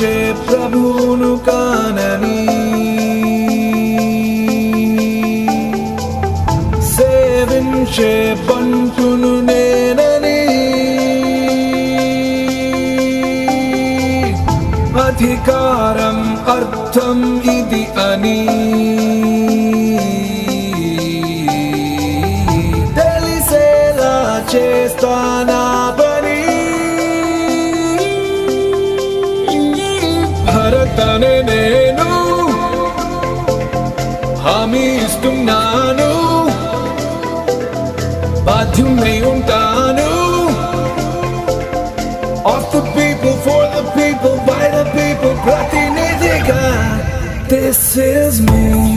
సేవించే ప్రభువును కానని, సేవించే బంటును నేనని, అధికారం అర్థం ఇది అని తెలిసేలా చేస్తానా పని. భరతనే నేను హామీ ఇస్తున్నాను, బాధ్యుడై ఉంటాను. Of the people, for the people, by the people, ప్రతినిధిగా. This is me.